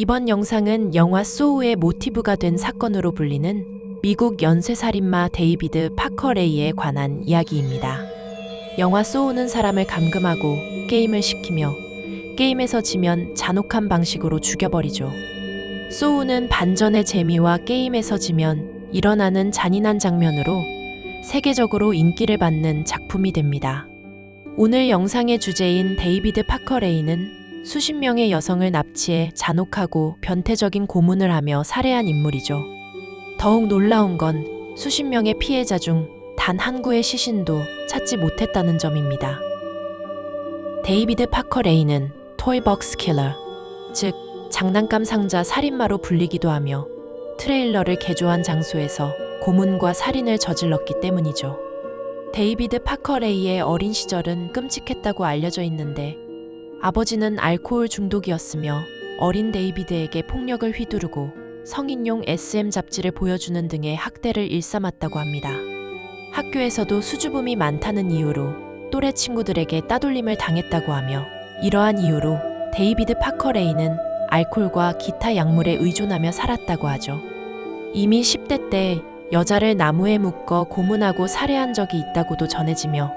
이번 영상은 영화 소우의 모티브가 된 사건으로 불리는 미국 연쇄살인마 데이비드 파커 레이에 관한 이야기입니다. 영화 소우는 사람을 감금하고 게임을 시키며 게임에서 지면 잔혹한 방식으로 죽여버리죠. 소우는 반전의 재미와 게임에서 지면 일어나는 잔인한 장면으로 세계적으로 인기를 받는 작품이 됩니다. 오늘 영상의 주제인 데이비드 파커 레이는 수십 명의 여성을 납치해 잔혹하고 변태적인 고문을 하며 살해한 인물이죠. 더욱 놀라운 건 수십 명의 피해자 중 단 한 구의 시신도 찾지 못했다는 점입니다. 데이비드 파커 레이는 토이벅스 킬러, 즉 장난감 상자 살인마로 불리기도 하며 트레일러를 개조한 장소에서 고문과 살인을 저질렀기 때문이죠. 데이비드 파커 레이의 어린 시절은 끔찍했다고 알려져 있는데 아버지는 알코올 중독이었으며 어린 데이비드에게 폭력을 휘두르고 성인용 SM 잡지를 보여주는 등의 학대를 일삼았다고 합니다. 학교에서도 수줍음이 많다는 이유로 또래 친구들에게 따돌림을 당했다고 하며 이러한 이유로 데이비드 파커 레이는 알코올과 기타 약물에 의존하며 살았다고 하죠. 이미 10대 때 여자를 나무에 묶어 고문하고 살해한 적이 있다고도 전해지며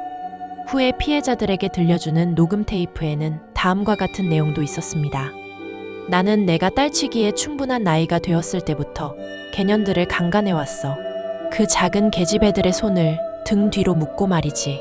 후에 피해자들에게 들려주는 녹음 테이프에는 다음과 같은 내용도 있었습니다. 나는 내가 딸치기에 충분한 나이가 되었을 때부터 개년들을 강간해왔어. 그 작은 계집애들의 손을 등 뒤로 묶고 말이지.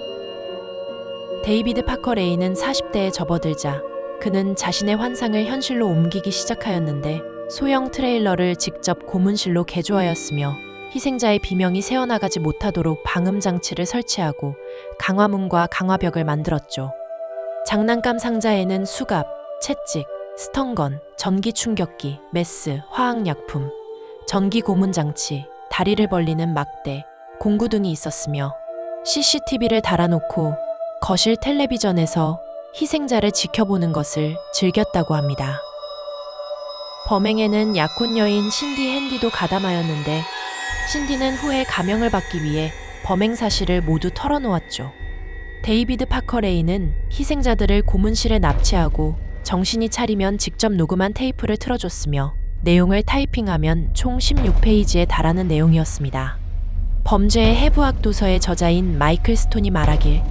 데이비드 파커 레이는 40대에 접어들자 그는 자신의 환상을 현실로 옮기기 시작하였는데 소형 트레일러를 직접 고문실로 개조하였으며 희생자의 비명이 새어나가지 못하도록 방음장치를 설치하고 강화문과 강화벽을 만들었죠. 장난감 상자에는 수갑, 채찍, 스턴건, 전기 충격기, 메스, 화학약품, 전기 고문장치, 다리를 벌리는 막대, 공구 등이 있었으며 CCTV를 달아놓고 거실 텔레비전에서 희생자를 지켜보는 것을 즐겼다고 합니다. 범행에는 약혼 여인 신디 핸디도 가담하였는데 신디는 후에 감형을 받기 위해 범행 사실을 모두 털어놓았죠. 데이비드 파커 레이는 희생자들을 고문실에 납치하고 정신이 차리면 직접 녹음한 테이프를 틀어줬으며 내용을 타이핑하면 총 16페이지에 달하는 내용이었습니다. 범죄의 해부학 도서의 저자인 마이클 스톤이 말하길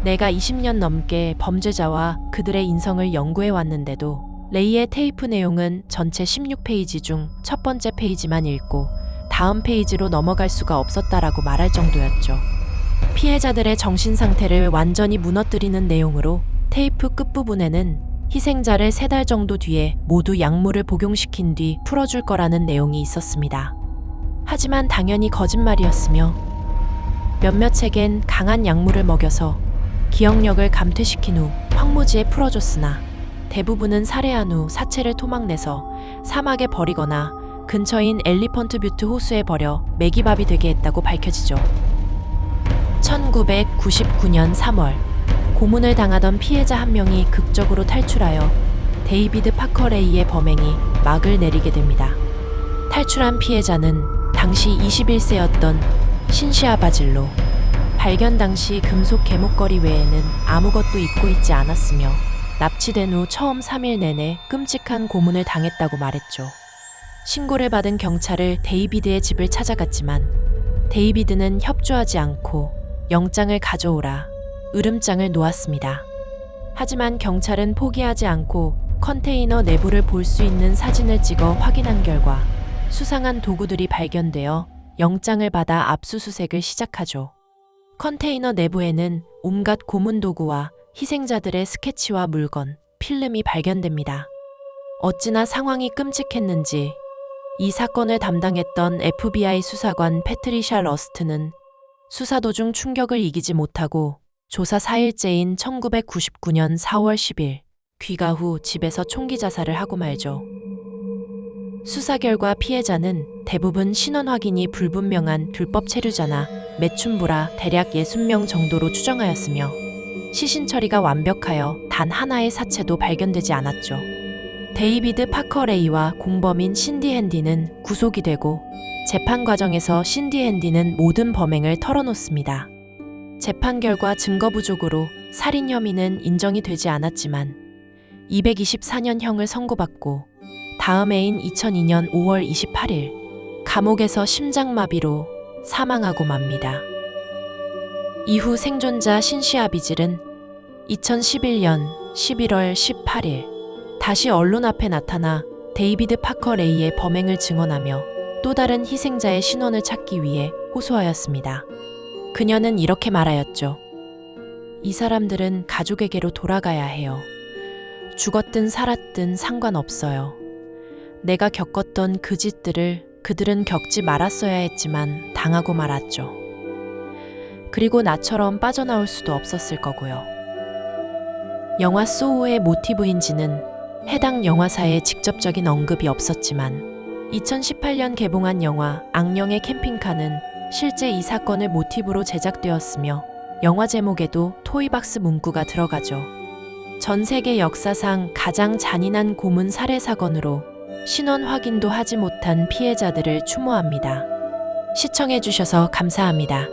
내가 20년 넘게 범죄자와 그들의 인성을 연구해왔는데도 레이의 테이프 내용은 전체 16페이지 중 첫 번째 페이지만 읽고 다음 페이지로 넘어갈 수가 없었다라고 말할 정도였죠. 피해자들의 정신 상태를 완전히 무너뜨리는 내용으로 테이프 끝부분에는 희생자를 3달 정도 뒤에 모두 약물을 복용시킨 뒤 풀어줄 거라는 내용이 있었습니다. 하지만 당연히 거짓말이었으며 몇몇에겐 강한 약물을 먹여서 기억력을 감퇴시킨 후 황무지에 풀어줬으나 대부분은 살해한 후 사체를 토막내서 사막에 버리거나 근처인 엘리펀트 뷰트 호수에 버려 매기밥이 되게 했다고 밝혀지죠. 1999년 3월 고문을 당하던 피해자 한 명이 극적으로 탈출하여 데이비드 파커 레이의 범행이 막을 내리게 됩니다. 탈출한 피해자는 당시 21세였던 신시아 바질로. 발견 당시 금속 개목걸이 외에는 아무것도 입고 있지 않았으며 납치된 후 처음 3일 내내 끔찍한 고문을 당했다고 말했죠. 신고를 받은 경찰을 데이비드의 집을 찾아갔지만 데이비드는 협조하지 않고 영장을 가져오라 으름장을 놓았습니다. 하지만 경찰은 포기하지 않고 컨테이너 내부를 볼 수 있는 사진을 찍어 확인한 결과 수상한 도구들이 발견되어 영장을 받아 압수수색을 시작하죠. 컨테이너 내부에는 온갖 고문 도구와 희생자들의 스케치와 물건, 필름이 발견됩니다. 어찌나 상황이 끔찍했는지 이 사건을 담당했던 FBI 수사관 패트리샤 러스트는 수사 도중 충격을 이기지 못하고 조사 4일째인 1999년 4월 10일 귀가 후 집에서 총기 자살을 하고 말죠. 수사 결과 피해자는 대부분 신원 확인이 불분명한 불법 체류자나 매춘부라 대략 60명 정도로 추정하였으며 시신 처리가 완벽하여 단 하나의 사체도 발견되지 않았죠. 데이비드 파커 레이와 공범인 신디 핸디는 구속이 되고 재판 과정에서 신디 핸디는 모든 범행을 털어놓습니다. 재판 결과 증거 부족으로 살인 혐의는 인정이 되지 않았지만 224년형을 선고받고 다음 해인 2002년 5월 28일 감옥에서 심장마비로 사망하고 맙니다. 이후 생존자 신시 아비질은 2011년 11월 18일 다시 언론 앞에 나타나 데이비드 파커 레이의 범행을 증언하며 또 다른 희생자의 신원을 찾기 위해 호소하였습니다. 그녀는 이렇게 말하였죠. 이 사람들은 가족에게로 돌아가야 해요. 죽었든 살았든 상관없어요. 내가 겪었던 그 짓들을 그들은 겪지 말았어야 했지만 당하고 말았죠. 그리고 나처럼 빠져나올 수도 없었을 거고요. 영화 소우의 모티브인지는 해당 영화사에 직접적인 언급이 없었지만 2018년 개봉한 영화 악령의 캠핑카는 실제 이 사건을 모티브로 제작되었으며 영화 제목에도 토이박스 문구가 들어가죠. 전 세계 역사상 가장 잔인한 고문 살해 사건으로 신원 확인도 하지 못한 피해자들을 추모합니다. 시청해주셔서 감사합니다.